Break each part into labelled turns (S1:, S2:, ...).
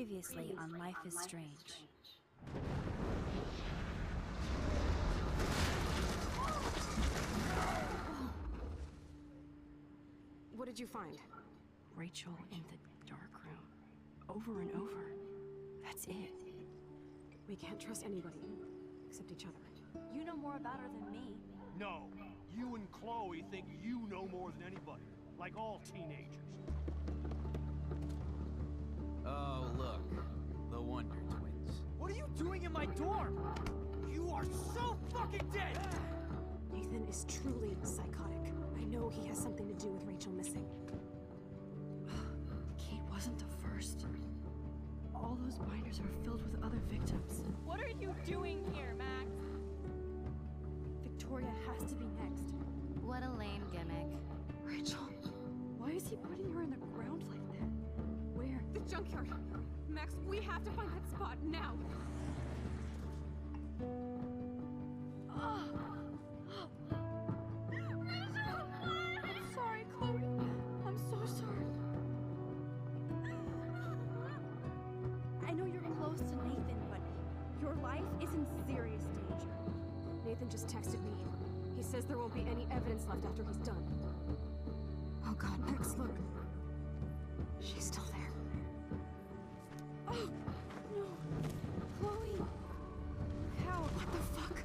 S1: Previously on Life is Strange.
S2: What did you find?
S3: Rachel in the dark room. Over and over. That's it.
S2: We can't trust anybody, except each other.
S1: You know more about her than me.
S4: No, you and Chloe think you know more than anybody, like all teenagers.
S5: Oh, look. The Wonder Twins.
S4: What are you doing in my dorm? You are so fucking dead!
S2: Nathan is truly psychotic. I know he has something to do with Rachel missing.
S3: Kate wasn't the first. All those binders are filled with other victims.
S6: What are you doing here, Max?
S3: Victoria has to be next.
S1: What a lame gimmick.
S3: Rachel, why is he putting her in the ground like that? Where?
S2: The junkyard! Max, we have to find that spot now!
S3: I'm sorry, Chloe. I'm so sorry. I know you're close to Nathan, but your life is in serious danger.
S2: Nathan just texted me. He says there won't be any evidence left after he's done. Oh god, Max, look. She's still there.
S3: Oh, no. Chloe. How?
S2: What the fuck?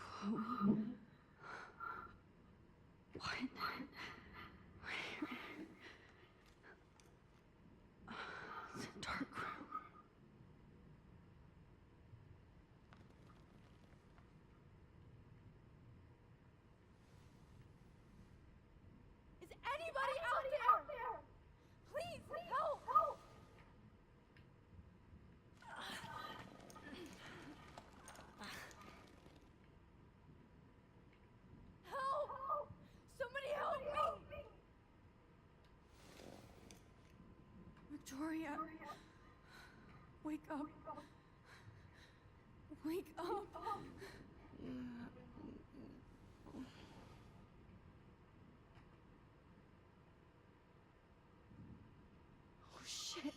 S3: Chloe. What? It's a dark room.
S6: Is anybody out there? Please, help! Help! Somebody help me!
S3: Victoria. Wake up. Wake up. Oh shit.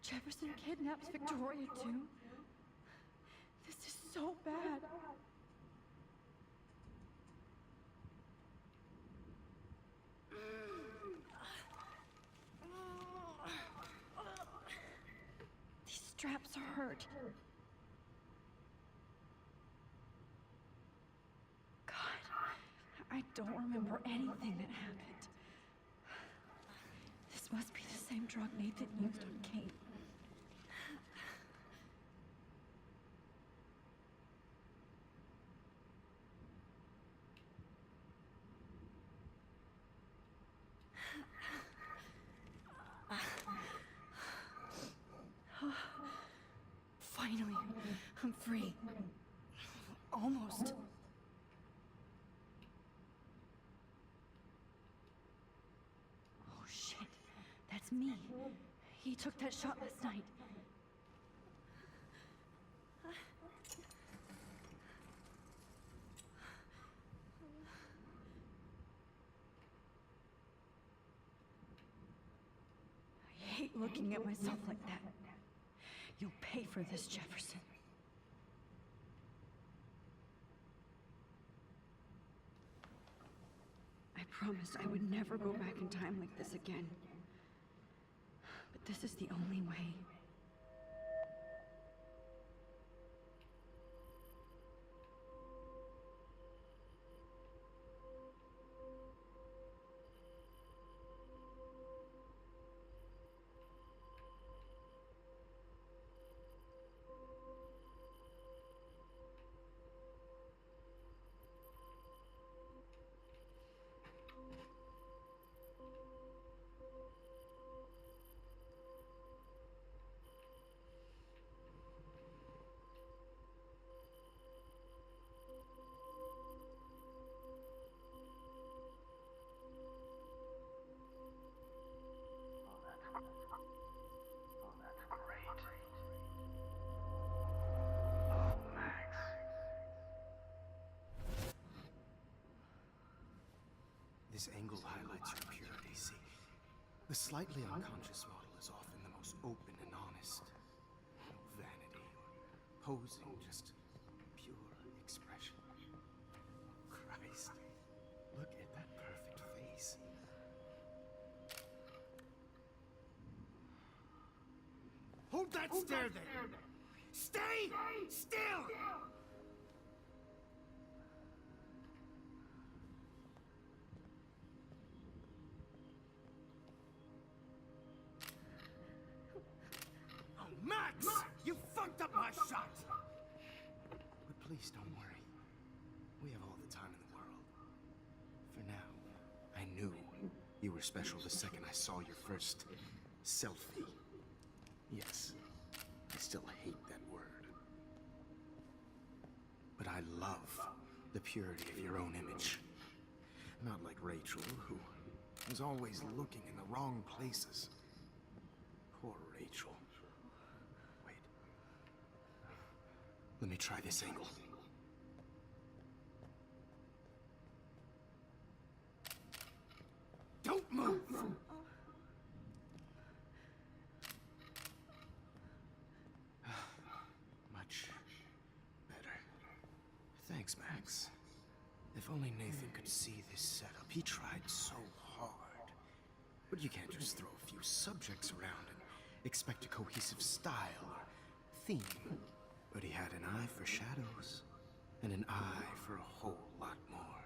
S3: Jefferson kidnaps Victoria too. This is so bad.
S6: hurt. God, I don't remember anything that happened. This must be the same drug Nathan used on Kate. Finally, I'm free. Almost. Oh shit, that's me. He took that shot last night. I hate looking at myself like that. You'll pay for this, Jefferson. I promised I would never go back in time like this again. But this is the only way.
S7: This angle highlights your purity, see? The slightly unconscious model is often the most open and honest. No vanity or posing, just pure expression. Christ, look at that perfect face. Hold that stare there! Stay still! Max! You fucked up my shot! But please don't worry. We have all the time in the world. For now, I knew you were special the second I saw your first selfie. Yes, I still hate that word. But I love the purity of your own image. Not like Rachel, who was always looking in the wrong places. Poor Rachel. Let me try this angle. Don't move! Much better. Thanks, Max. If only Nathan could see this setup. He tried so hard. But you can't just throw a few subjects around and expect a cohesive style or theme. But he had an eye for shadows, and an eye for a whole lot more,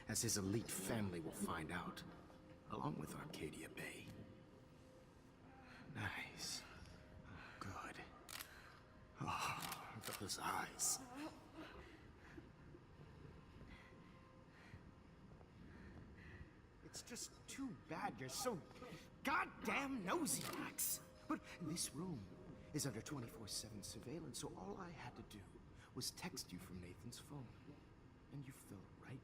S7: as his elite family will find out, along with Arcadia Bay. Nice. Good. Oh, those eyes. It's just too bad you're so goddamn nosy, Max. But this room is under 24/7 surveillance, so all I had to do was text you from Nathan's phone. And you fell right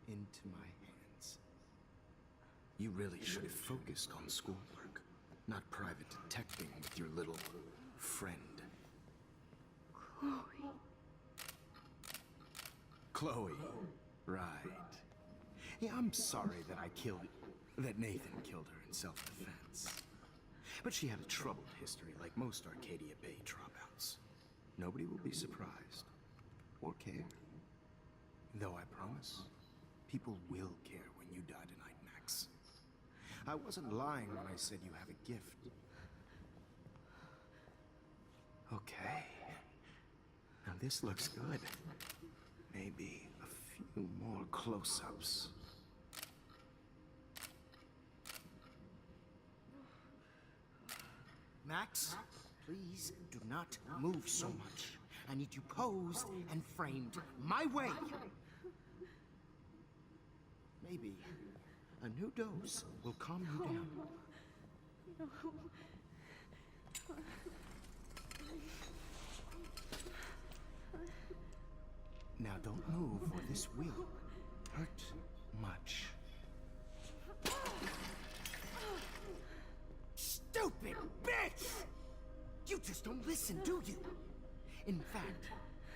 S7: into my hands. You really should have focused on schoolwork, not private detecting with your little friend. Chloe. Right. Yeah, I'm sorry that Nathan killed her in self-defense. But she had a troubled history like most Arcadia Bay dropouts. Nobody will be surprised. Or care. Though I promise, people will care when you die tonight, Max. I wasn't lying when I said you have a gift. Okay. Now this looks good. Maybe a few more close-ups. Max, please do not move so much. I need you posed and framed my way. Maybe a new dose will calm you down. Now don't move or this will hurt much. Stupid bitch! You just don't listen, do you? In fact,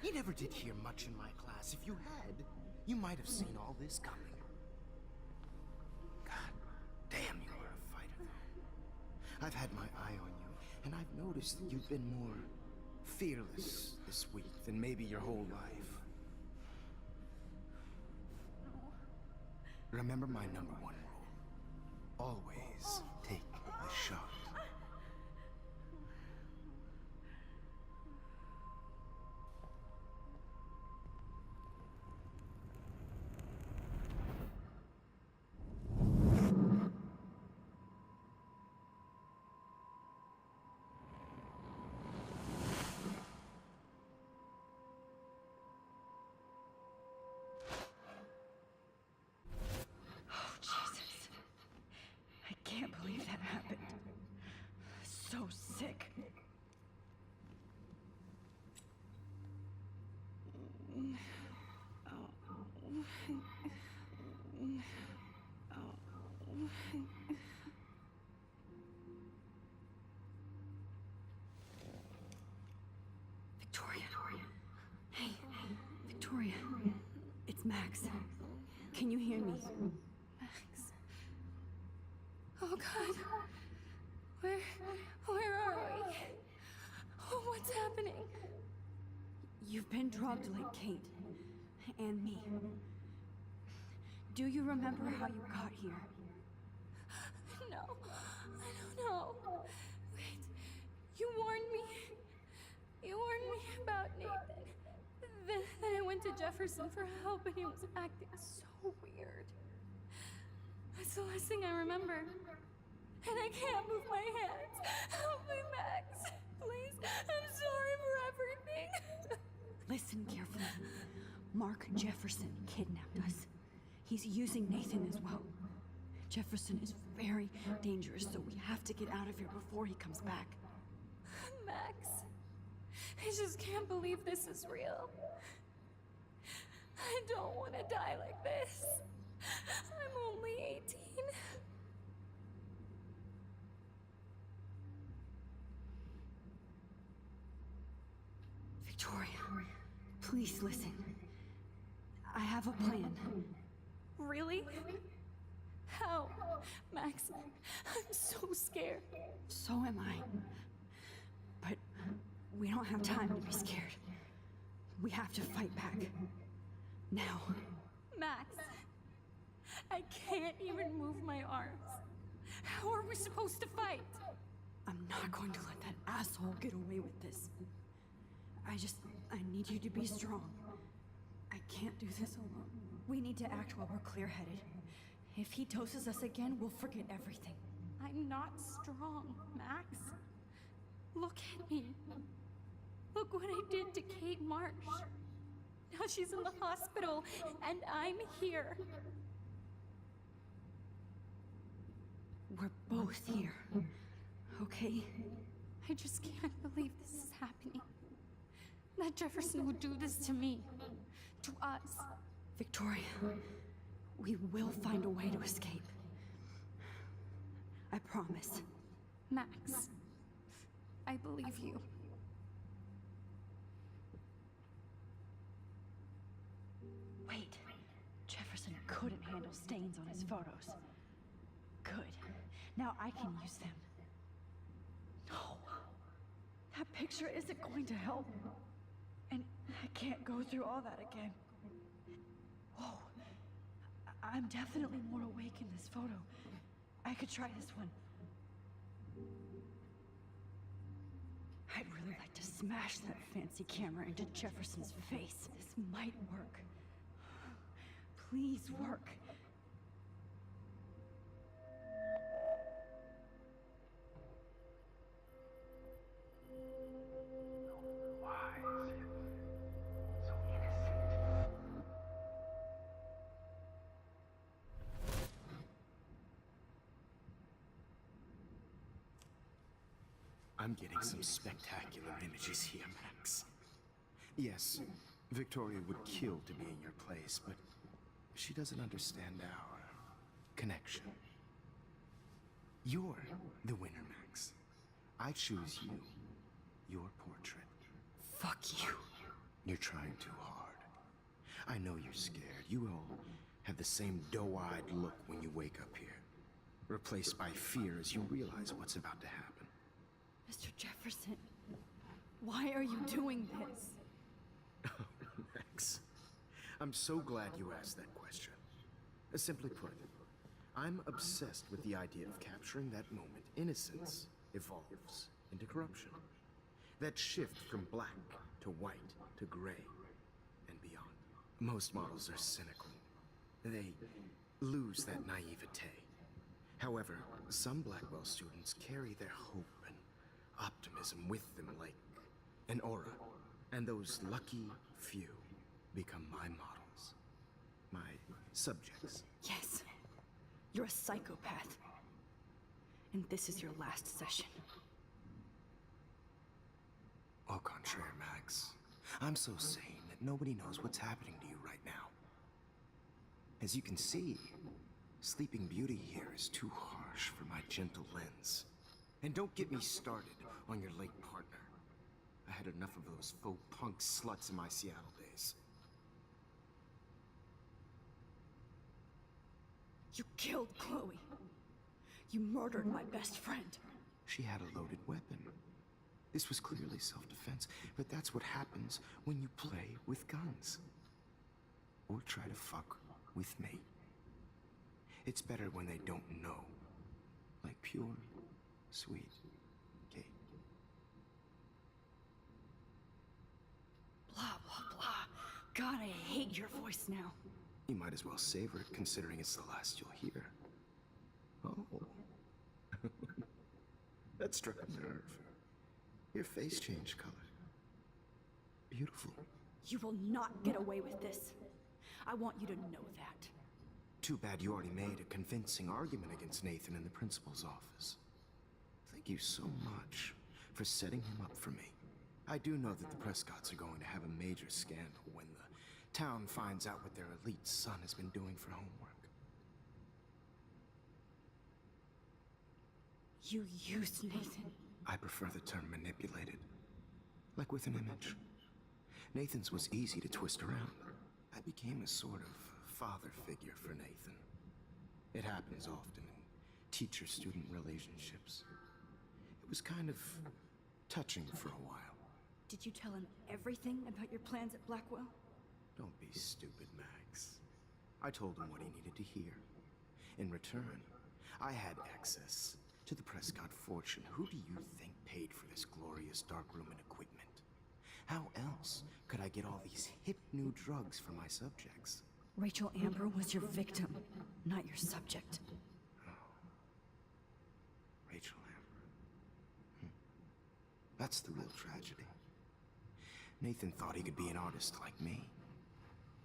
S7: you never did hear much in my class. If you had, you might have seen all this coming. God damn, you are a fighter, though. I've had my eye on you, and I've noticed that you've been more fearless this week than maybe your whole life. Remember my #1 rule. Always take the shot.
S6: I can't believe that happened. So sick. Victoria. Hey, Victoria. It's Max. Can you hear me?
S2: Max. Oh God. Where are we? Oh, what's happening?
S6: You've been drugged like Kate. And me. Do you remember how you got here?
S2: No, I don't know. Wait, you warned me. You warned me about Nathan. Then I went to Jefferson for help and he was acting so weird. That's the last thing I remember. And I can't move my hands. Help me, Max. Please, I'm sorry for everything.
S6: Listen carefully. Mark Jefferson kidnapped us. He's using Nathan as well. Jefferson is very dangerous, so we have to get out of here before he comes back.
S2: Max, I just can't believe this is real. I don't want to die like this. I'm only 18.
S6: Victoria, please listen. I have a plan.
S2: Really? How? Max, I'm so scared.
S6: So am I. But we don't have time to be scared. We have to fight back. Now.
S2: Max, I can't even move my arms. How are we supposed to fight?
S6: I'm not going to let that asshole get away with this. I need you to be strong. I can't do this alone. We need to act while we're clear-headed. If he doses us again, we'll forget everything.
S2: I'm not strong, Max. Look at me. Look what I did to Kate Marsh. Now she's in the hospital, and I'm here.
S6: We're both here, okay?
S2: I just can't believe this is happening. That Jefferson would do this to me. To us.
S6: Victoria, we will find a way to escape. I promise.
S2: Max, I believe you.
S6: Wait. Jefferson couldn't handle stains on his photos. Good. Now I can use them. No. That picture isn't going to help. And I can't go through all that again. Whoa. I'm definitely more awake in this photo. I could try this one. I'd really like to smash that fancy camera into Jefferson's face. This might work. Please work.
S7: I'm getting some spectacular images here, Max. Yes, Victoria would kill to be in your place, but she doesn't understand our connection. You're the winner, Max. I choose you. Your portrait.
S6: Fuck you.
S7: You're trying too hard. I know you're scared. You all have the same doe-eyed look when you wake up here. Replaced by fear as you realize what's about to happen.
S6: Mr. Jefferson, why are you doing this?
S7: Oh, Max. I'm so glad you asked that question. Simply put, I'm obsessed with the idea of capturing that moment innocence evolves into corruption. That shift from black to white to gray and beyond. Most models are cynical. They lose that naivete. However, some Blackwell students carry their hope and optimism with them like an aura. And those lucky few become my models. My subjects.
S6: Yes. You're a psychopath. And this is your last session.
S7: Au contraire, Max. I'm so sane that nobody knows what's happening to you right now. As you can see, Sleeping Beauty here is too harsh for my gentle lens. And don't get me started on your late partner. I had enough of those faux punk sluts in my Seattle days.
S6: You killed Chloe. You murdered my best friend.
S7: She had a loaded weapon. This was clearly self-defense, but that's what happens when you play with guns. Or try to fuck with me. It's better when they don't know. Like pure, sweet Kate.
S6: Blah, blah, blah. God, I hate your voice now.
S7: You might as well savor it, considering it's the last you'll hear. Oh. That struck a nerve. Your face changed color. Beautiful.
S6: You will not get away with this. I want you to know that.
S7: Too bad you already made a convincing argument against Nathan in the principal's office. Thank you so much for setting him up for me. I do know that the Prescotts are going to have a major scandal when the town finds out what their elite son has been doing for homework.
S6: You used Nathan.
S7: I prefer the term manipulated. Like with an image. Nathan's was easy to twist around. I became a sort of father figure for Nathan. It happens often in teacher-student relationships. It was kind of touching for a while.
S6: Did you tell him everything about your plans at Blackwell?
S7: Don't be stupid, Max. I told him what he needed to hear. In return, I had access to the Prescott fortune. Who do you think paid for this glorious darkroom and equipment? How else could I get all these hip new drugs for my subjects?
S6: Rachel Amber was your victim, not your subject.
S7: Oh. Rachel Amber. That's the real tragedy. Nathan thought he could be an artist like me.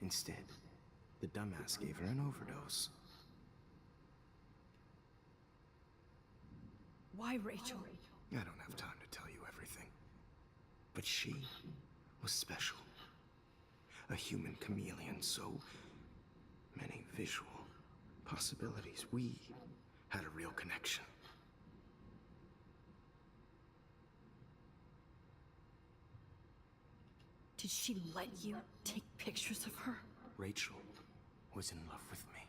S7: Instead, the dumbass gave her an overdose.
S6: Why Rachel?
S7: I don't have time to tell you everything. But she was special. A human chameleon, so many visual possibilities. We had a real connection.
S6: Did she let you take pictures of her?
S7: Rachel was in love with me.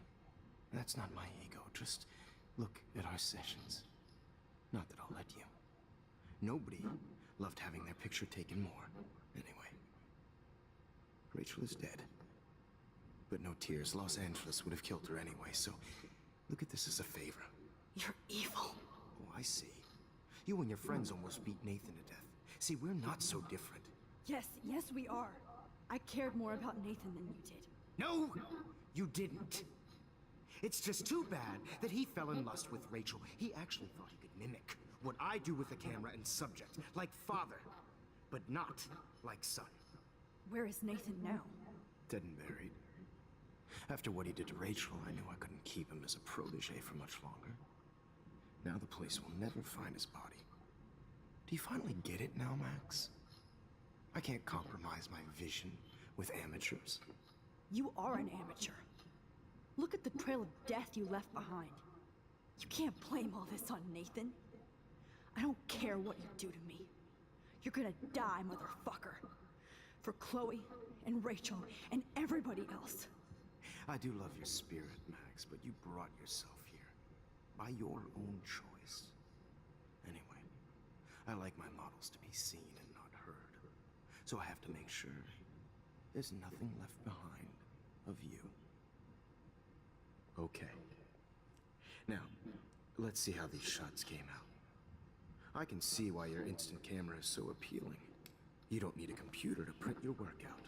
S7: That's not my ego. Just look at our sessions. Not that I'll let you. Nobody loved having their picture taken more. Anyway, Rachel is dead. But no tears. Los Angeles would have killed her anyway, so look at this as a favor.
S6: You're evil.
S7: Oh, I see. You and your friends almost beat Nathan to death. See, we're not so different.
S3: Yes, we are. I cared more about Nathan than you did.
S7: No, you didn't. It's just too bad that he fell in lust with Rachel. He actually thought he could mimic what I do with the camera and subject, like father, but not like son.
S3: Where is Nathan now?
S7: Dead and buried. After what he did to Rachel, I knew I couldn't keep him as a protege for much longer. Now the police will never find his body. Do you finally get it now, Max? I can't compromise my vision with amateurs.
S3: You are an amateur. Look at the trail of death you left behind. You can't blame all this on Nathan. I don't care what you do to me. You're gonna die, motherfucker. For Chloe and Rachel and everybody else.
S7: I do love your spirit, Max, but you brought yourself here. By your own choice. Anyway, I like my models to be seen and not heard. So I have to make sure there's nothing left behind of you. Okay. Now, let's see how these shots came out. I can see why your instant camera is so appealing. You don't need a computer to print your work out.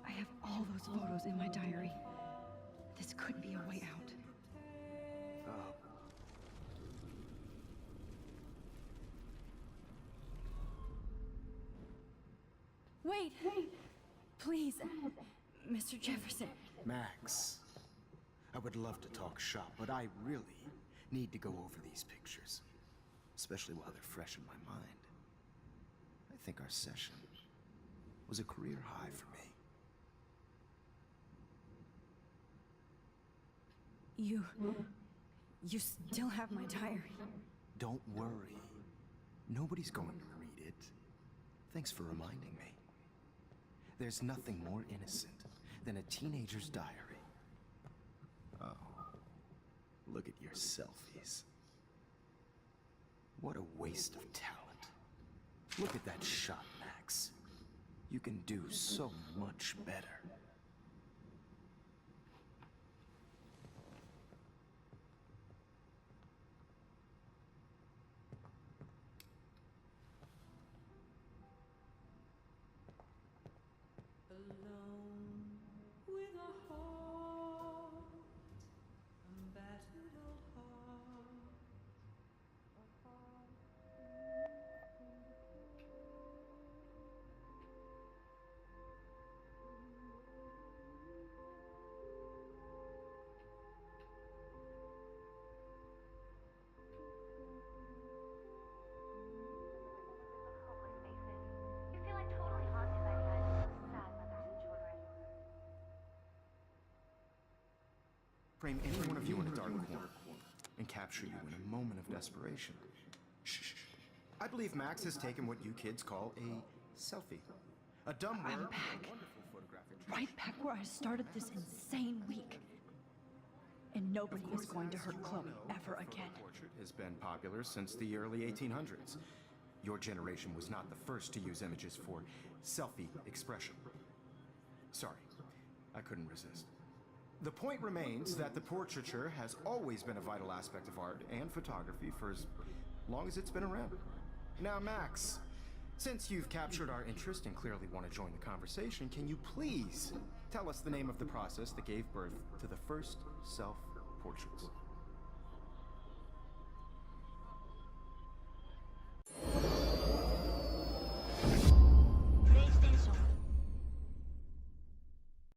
S6: I have all those photos in my diary. This could be a way out.
S7: Oh.
S3: Wait! Please, Mr. Jefferson.
S7: Max, I would love to talk shop, but I really need to go over these pictures. Especially while they're fresh in my mind. I think our session was a career high for me.
S3: You still have my diary.
S7: Don't worry. Nobody's going to read it. Thanks for reminding me. There's nothing more innocent than a teenager's diary. Oh, look at your selfies. What a waste of talent. Look at that shot, Max. You can do so much better. Frame any one of you in a dark corner and capture you in a moment of desperation. Shh. I believe Max has taken what you kids call a selfie. A dumb word.
S6: I'm back. Right back where I started this insane week. And nobody is going to hurt Chloe ever again.
S7: Portrait has been popular since the early 1800s. Your generation was not the first to use images for selfie expression. Sorry, I couldn't resist. The point remains that the portraiture has always been a vital aspect of art and photography for as long as it's been around. Now, Max, since you've captured our interest and clearly want to join the conversation, can you please tell us the name of the process that gave birth to the first self-portraits?